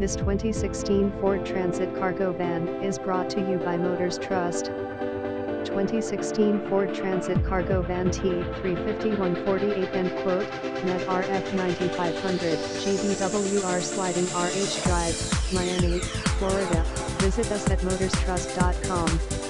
This 2016 Ford Transit cargo van is brought to you by Motors Trust. 2016 Ford Transit cargo van T-350 148 end quote, net RF 9500, GVWR sliding RH drive, Miami, Florida. Visit us at motorstrust.com.